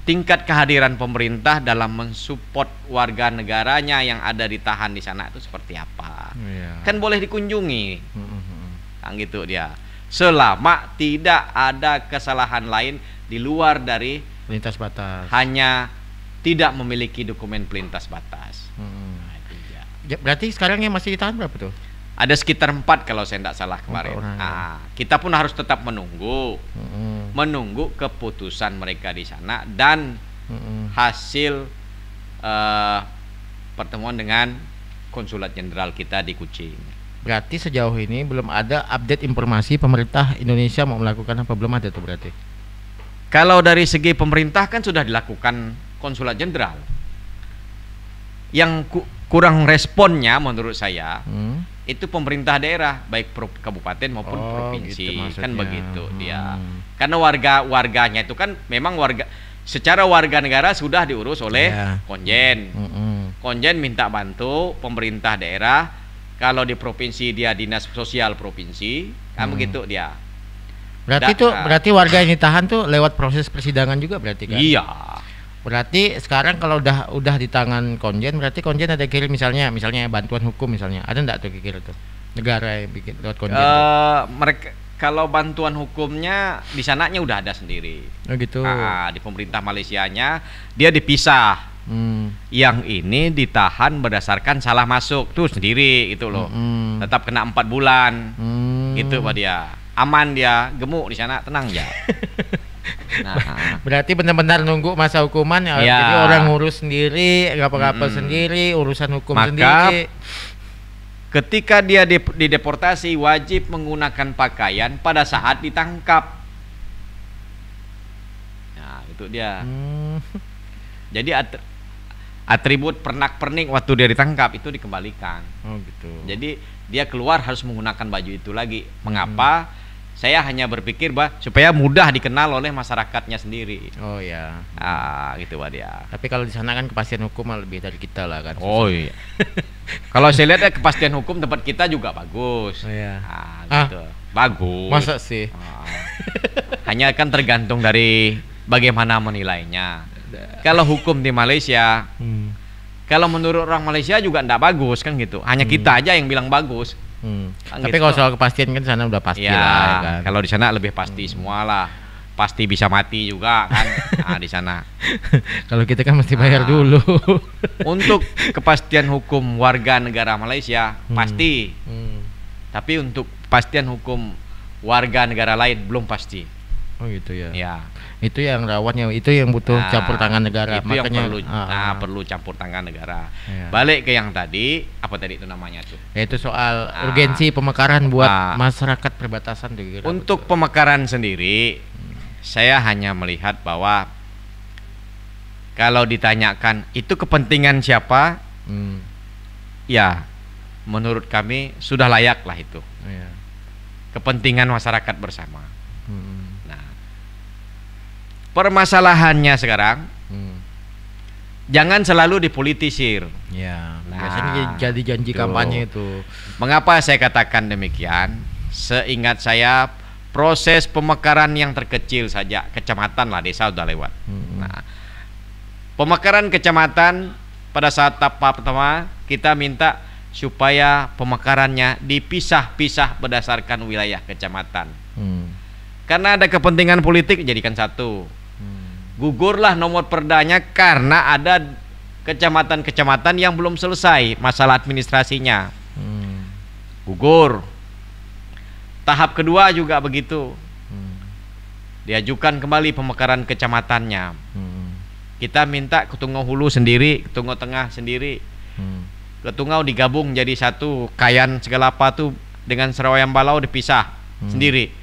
tingkat kehadiran pemerintah dalam mensupport warga negaranya yang ada ditahan di sana itu seperti apa? Kan boleh dikunjungi, kan gitu dia. Selama tidak ada kesalahan lain di luar dari lintas batas, hanya tidak memiliki dokumen pelintas batas. Nah, itu ya. Berarti sekarang yang masih ditahan berapa tuh? Ada sekitar 4 kalau saya tidak salah kemarin. Nah, kita pun harus tetap menunggu keputusan mereka di sana dan hasil pertemuan dengan konsulat jenderal kita di Kuching. Berarti sejauh ini belum ada update informasi pemerintah Indonesia mau melakukan apa, belum ada tuh berarti. Kalau dari segi pemerintah kan sudah dilakukan konsulat jenderal. Yang kurang responnya menurut saya itu pemerintah daerah, baik kabupaten maupun provinsi, gitu kan maksudnya. begitu dia. Karena warganya itu kan memang secara warga negara sudah diurus oleh konjen. Konjen minta bantu pemerintah daerah. Kalau di provinsi dia dinas sosial provinsi, kan begitu dia. Berarti warga yang ditahan tuh lewat proses persidangan juga berarti kan? Iya. Berarti sekarang kalau udah di tangan konjen, berarti konjen ada kirim misalnya bantuan hukum misalnya, ada enggak tuh kira tuh negara yang bikin lewat konjen? Mereka kalau bantuan hukumnya di sananya udah ada sendiri. Oh gitu. Di pemerintah Malaysianya dia dipisah. Yang ini ditahan berdasarkan salah masuk tuh sendiri itu loh. Tetap kena 4 bulan. Gitu Pak dia. Aman dia, gemuk di sana, tenang aja. Nah, berarti benar-benar nunggu masa hukuman ya. Jadi orang ngurus sendiri, apa-apa sendiri, urusan hukum sendiri. Ketika dia dideportasi wajib menggunakan pakaian pada saat ditangkap. Nah, itu dia. Jadi atribut pernak-pernik waktu dia ditangkap itu dikembalikan. Oh gitu. Jadi dia keluar harus menggunakan baju itu lagi. Mengapa? Saya hanya berpikir supaya mudah dikenal oleh masyarakatnya sendiri. Oh ya. Gitu Pak dia. Tapi kalau di sana kan kepastian hukum lebih dari kita lah kan. Oh iya. Kalau saya lihat kepastian hukum tempat kita juga bagus. Oh, iya. Gitu. Bagus. Masa sih? Hanya kan tergantung dari bagaimana menilainya. Kalau hukum di Malaysia, kalau menurut orang Malaysia juga enggak bagus kan gitu. Hanya kita aja yang bilang bagus. Tapi kalau soal kepastian kan sana udah pasti lah ya kan. Kalau di sana lebih pasti semua lah. Pasti bisa mati juga kan. Di sana. Kalau kita kan mesti bayar dulu. Untuk kepastian hukum warga negara Malaysia pasti. Tapi untuk kepastian hukum warga negara lain belum pasti. Oh gitu ya. Ya. Itu yang rawannya, itu yang butuh campur tangan negara. Itu makanya yang perlu campur tangan negara. Balik ke yang tadi, apa tadi itu namanya tuh? Yaitu soal urgensi pemekaran buat masyarakat perbatasan tuh. Untuk pemekaran sendiri, saya hanya melihat bahwa kalau ditanyakan itu kepentingan siapa, ya menurut kami sudah layak lah itu. Kepentingan masyarakat bersama. Permasalahannya sekarang jangan selalu dipolitisir. Ya, biasanya jadi janji kampanye itu. Mengapa saya katakan demikian? Seingat saya proses pemekaran yang terkecil saja, kecamatan lah, desa udah lewat. Nah, pemekaran kecamatan pada saat tahap pertama kita minta supaya pemekarannya dipisah-pisah berdasarkan wilayah kecamatan. Karena ada kepentingan politik jadikan satu. Gugurlah nomor perdanya karena ada kecamatan-kecamatan yang belum selesai masalah administrasinya. Gugur. Tahap kedua juga begitu. Diajukan kembali pemekaran kecamatannya. Kita minta Ketungau Hulu sendiri, Ketungau Tengah sendiri. Ketungau digabung jadi satu. Kayan segala apa tuh dengan Serawai Ambalau dipisah sendiri.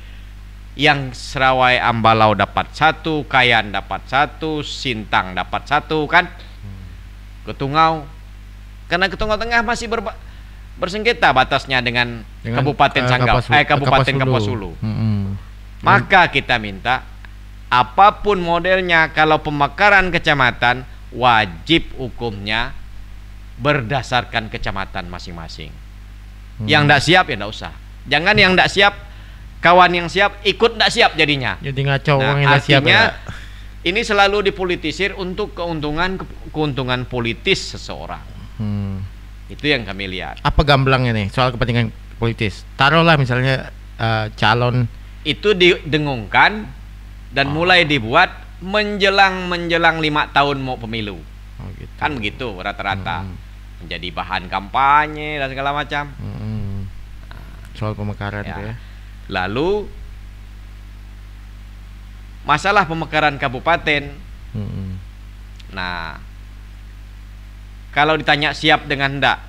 Yang Serawai Ambalau dapat satu, Kayan dapat satu, Sintang dapat satu kan. Ketungau, karena Ketungau Tengah masih bersengketa batasnya dengan Kabupaten Sanggau, Kabupaten Kapuas Hulu. Maka kita minta apapun modelnya, kalau pemekaran kecamatan wajib hukumnya berdasarkan kecamatan masing-masing. Yang tidak siap ya tidak usah. Jangan yang tidak siap, kawan yang siap ikut tidak siap jadinya. Jadi ngaco orang yang siap ya. Ini selalu dipolitisir untuk keuntungan politis seseorang. Itu yang kami lihat. Apa gamblangnya nih soal kepentingan politis? Taruhlah misalnya calon itu didengungkan dan mulai dibuat menjelang 5 tahun mau pemilu. Gitu. Kan begitu rata-rata. Menjadi bahan kampanye dan segala macam. Soal pemekaran itu ya. Lalu masalah pemekaran kabupaten. Nah, kalau ditanya siap dengan enggak,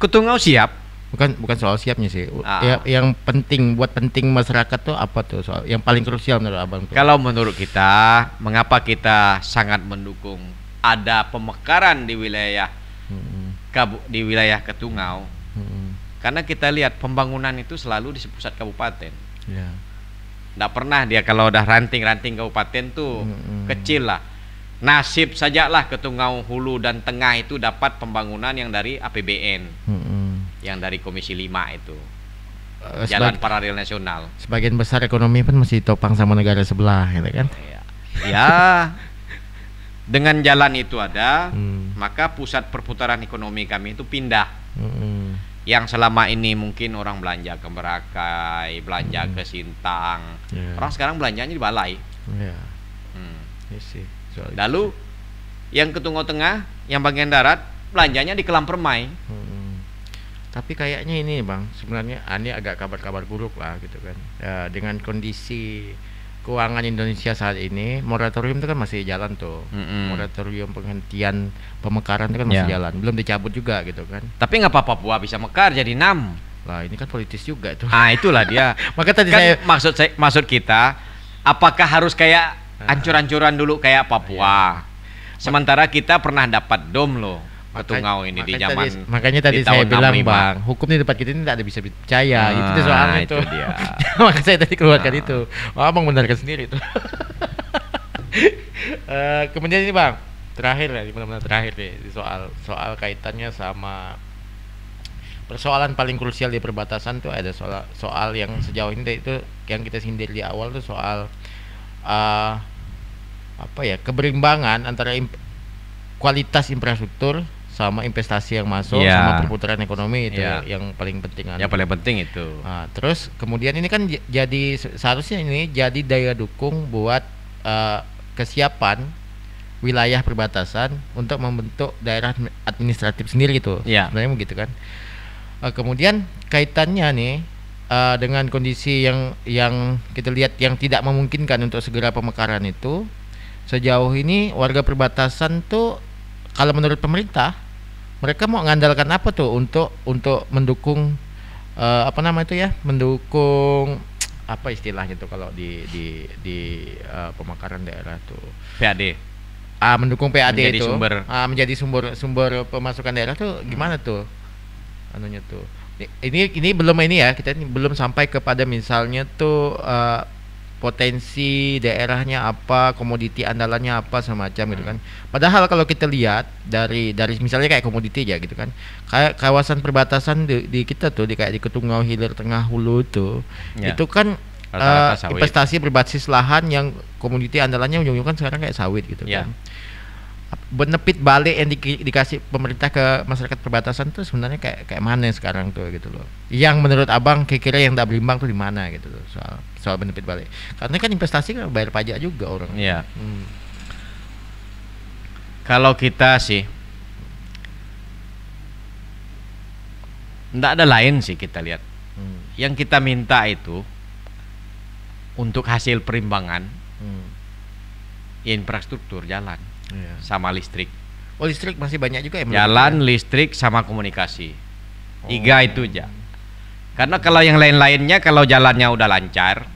Ketungau siap. bukan soal siapnya sih. Ah. Yang penting masyarakat tuh apa tuh soal yang paling krusial menurut abang tuh? Kalau menurut kita, mengapa kita sangat mendukung ada pemekaran di wilayah di wilayah Ketungau? Karena kita lihat pembangunan itu selalu di pusat kabupaten. Ya. Nggak pernah dia kalau udah ranting-ranting kabupaten tuh kecil lah. Nasib sajalah Ketungau Hulu dan Tengah itu dapat pembangunan yang dari APBN, yang dari Komisi 5 itu. Jalan paralel nasional. Sebagian besar ekonomi pun masih topang sama negara sebelah, gitu kan? Ya, dengan jalan itu ada, maka pusat perputaran ekonomi kami itu pindah. Yang selama ini mungkin orang belanja ke Merakai, belanja ke Sintang, orang sekarang belanjanya di Balai. Lalu yang ke Tungau Tengah, yang bagian darat, belanjanya di Kelam Permai. Tapi kayaknya ini bang, sebenarnya ini agak kabar-kabar buruk lah gitu kan. Ya, dengan kondisi keuangan Indonesia saat ini, moratorium itu kan masih jalan tuh. Moratorium penghentian pemekaran itu kan masih jalan, belum dicabut juga gitu kan. Tapi nggak apa-apa, Papua bisa mekar jadi 6. Lah ini kan politis juga tuh. Ah itulah dia. Maka tadi kan maksud kita, apakah harus kayak ancur-ancuran dulu kayak Papua? Sementara kita pernah dapat dom loh. Ketungau ini di zaman makanya tadi saya bilang 65. Bang, hukum di tempat kita ini tidak ada bisa percaya. Itu soalnya itu dia. Maka saya tadi keluarkan itu. Abang benarkan sendiri itu. Kemudian ini bang, terakhir ya, benar-benar terakhir nih soal kaitannya sama persoalan paling krusial di perbatasan tuh ada soal yang sejauh ini itu yang kita sindir di awal tuh soal apa ya, keberimbangan antara kualitas infrastruktur sama investasi yang masuk sama perputaran ekonomi itu yang paling penting. Yang paling penting itu. Nah, terus kemudian ini kan jadi seharusnya ini jadi daya dukung buat kesiapan wilayah perbatasan untuk membentuk daerah administratif sendiri gitu. Sebenarnya begitu kan. Kemudian kaitannya nih dengan kondisi yang kita lihat yang tidak memungkinkan untuk segera pemekaran itu, sejauh ini warga perbatasan tuh kalau menurut pemerintah mereka mau mengandalkan apa tuh untuk mendukung mendukung apa istilahnya tuh kalau di pemekaran daerah tuh PAD. Mendukung PAD menjadi itu menjadi sumber pemasukan daerah tuh gimana tuh anunya tuh. Ini belum ini ya, kita ini belum sampai kepada misalnya tuh potensi daerahnya apa, komoditi andalannya apa semacam gitu kan. Padahal kalau kita lihat dari misalnya kayak komoditi ya gitu kan, kayak kawasan perbatasan di kita tuh kayak di Ketungau Hilir Tengah Hulu tuh itu kan investasi berbasis lahan yang komoditi andalannya ujung-ujung kan sekarang kayak sawit gitu kan. Benefit balik yang dikasih pemerintah ke masyarakat perbatasan tuh sebenarnya kayak mana sekarang tuh gitu loh. Yang menurut abang kira-kira yang tak berimbang tuh di mana gitu loh soal benefit balik. Karena kan investasi kan bayar pajak juga orang. Iya. Kalau kita sih nggak ada lain sih kita lihat. Yang kita minta itu untuk hasil perimbangan infrastruktur jalan. Sama listrik. Oh listrik masih banyak juga ya. Jalan, listrik sama komunikasi. 3 itu aja. Karena kalau yang lain-lainnya kalau jalannya udah lancar,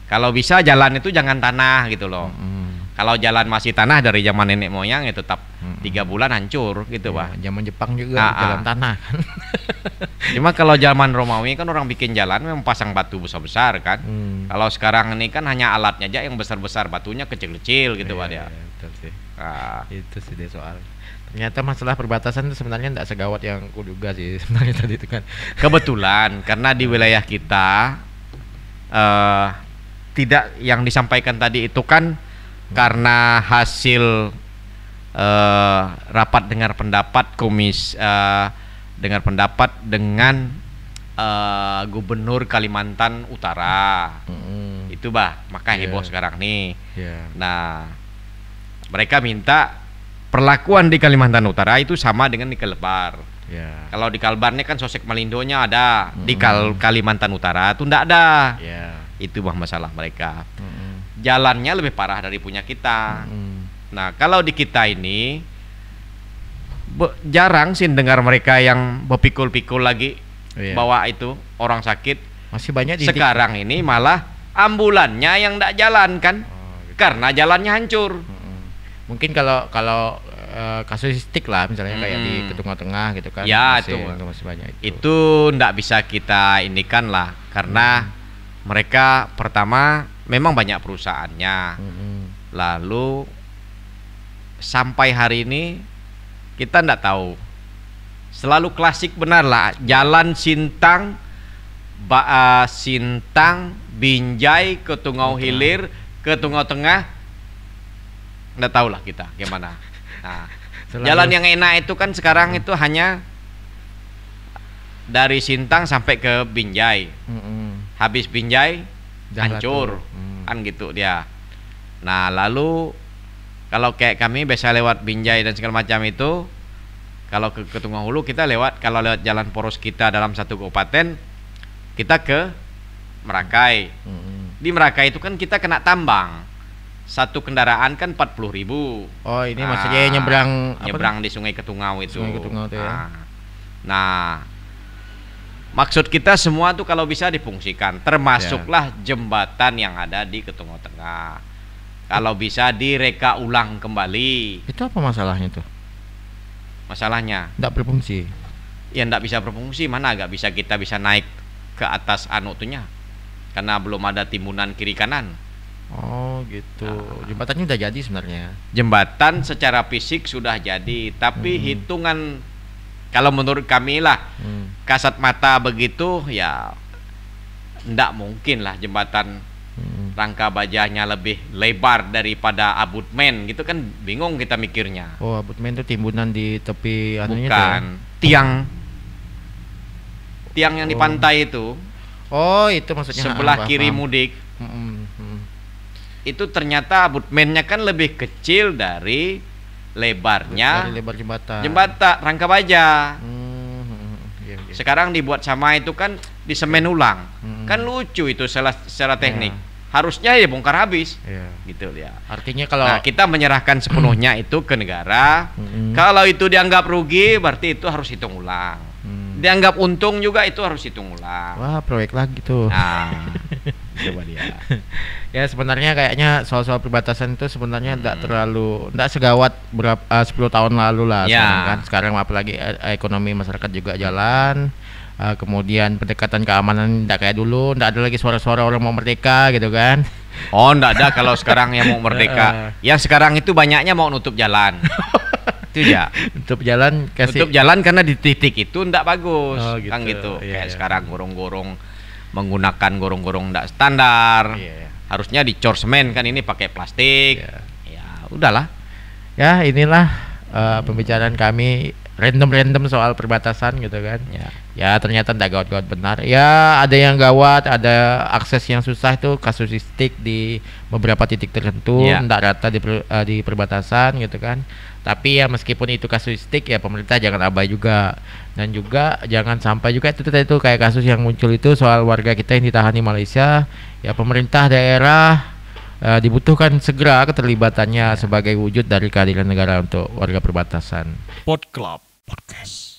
kalau bisa jalan itu jangan tanah gitu loh. Kalau jalan masih tanah dari zaman nenek moyang ya tetap 3 bulan hancur gitu Pak. Zaman Jepang juga jalan tanah kan. Cuma kalau zaman Romawi kan orang bikin jalan memang pasang batu besar-besar kan. Kalau sekarang ini kan hanya alatnya aja yang besar-besar, batunya kecil-kecil gitu Pak ya. Betul sih. Itu sih deh soal. Ternyata masalah perbatasan itu sebenarnya tidak segawat yang kuduga sih sebenarnya tadi itu kan. Kebetulan karena di wilayah kita tidak yang disampaikan tadi itu kan karena hasil rapat dengar pendapat dengar pendapat dengan Gubernur Kalimantan Utara. Itu maka heboh sekarang nih. Nah, mereka minta perlakuan di Kalimantan Utara itu sama dengan di Kalbar. Kalau di Kalbar ini kan Sosek Malindonya ada, di Kalimantan Utara itu enggak ada. Itu masalah mereka. Jalannya lebih parah dari punya kita. Nah, kalau di kita ini jarang sih dengar mereka yang berpikul-pikul lagi Iya. bawa itu orang sakit. Masih banyak di Sekarang ini malah ambulannya yang tidak jalan kan, gitu. karena jalannya hancur. Mungkin kalau kasuistik lah misalnya kayak di Ketunga Tengah gitu kan. Ya, masih banyak itu. Itu tidak bisa kita indikan lah, karena mereka pertama memang banyak perusahaannya. Lalu sampai hari ini kita tidak tahu. Selalu klasik benar lah, Jalan Sintang, Sintang, Binjai, ke Tungau Hilir, ke Tungau Tengah, nggak tahu lah kita gimana. Nah, jalan yang enak itu kan sekarang itu hanya dari Sintang sampai ke Binjai. Habis Binjai hancur, kan gitu dia. Nah, lalu kalau kayak kami biasa lewat Binjai dan segala macam itu, kalau ke Tungau Hulu kita lewat, kalau lewat jalan poros kita dalam satu kabupaten, kita ke Merakai. Di Merakai itu kan kita kena tambang. Satu kendaraan kan 40.000. Oh, ini maksudnya nyebrang di Sungai Ketungau itu. Sungai Ketungau itu ya. Nah, maksud kita semua tuh kalau bisa difungsikan, termasuklah jembatan yang ada di Ketungau Tengah. Kalau bisa direka ulang kembali. Itu apa masalahnya tuh? Masalahnya Nggak berfungsi. ya nggak bisa berfungsi, mana nggak bisa kita bisa naik ke atas anutunya, karena belum ada timbunan kiri kanan. Oh gitu. Jembatannya udah jadi sebenarnya. Jembatan secara fisik sudah jadi, tapi hitungan kalau menurut kami lah, kasat mata begitu ya ndak mungkin lah jembatan rangka bajanya lebih lebar daripada abutmen gitu kan, bingung kita mikirnya. Oh, abutmen itu timbunan di tepi anunya tuh. Bukan, tiang yang di pantai itu. Oh, itu maksudnya sebelah kiri mudik. Itu ternyata abutmennya kan lebih kecil dari lebarnya dari lebar jembatan. Jembatan rangka baja. Iya. Sekarang dibuat sama itu kan disemen ulang. Kan lucu itu secara teknik. Harusnya ya bongkar habis. Gitu ya. Artinya kalau kita menyerahkan sepenuhnya itu ke negara. Kalau itu dianggap rugi, berarti itu harus hitung ulang. Dianggap untung juga itu harus hitung ulang. Wah, proyek lagi tuh. Nah, coba dia. Ya sebenarnya kayaknya soal perbatasan itu sebenarnya tidak segawat 10 tahun lalu lah. Kan sekarang apalagi ekonomi masyarakat juga jalan, kemudian pendekatan keamanan tidak kayak dulu, tidak ada lagi suara-suara orang mau merdeka gitu kan. Oh, tidak ada kalau sekarang yang mau merdeka. Yang sekarang itu banyaknya mau nutup jalan. Itu ya. Nutup jalan karena di titik itu tidak bagus. Gitu. Kan gitu. Kayak sekarang gorong-gorong menggunakan gorong-gorong tidak standar. Harusnya dicor semen, kan ini pakai plastik. Ya udahlah. Ya inilah pembicaraan kami random soal perbatasan gitu kan. Ya ternyata tidak gawat-gawat benar. Ya ada yang gawat, ada akses yang susah, itu kasuistik di beberapa titik tertentu, tidak rata di perbatasan gitu kan. Tapi ya meskipun itu kasuistik, ya pemerintah jangan abai juga, dan juga jangan sampai juga itu kayak kasus yang muncul itu soal warga kita yang ditahan di Malaysia. Ya pemerintah daerah dibutuhkan segera keterlibatannya sebagai wujud dari kehadiran negara untuk warga perbatasan. Pod Club Podcast.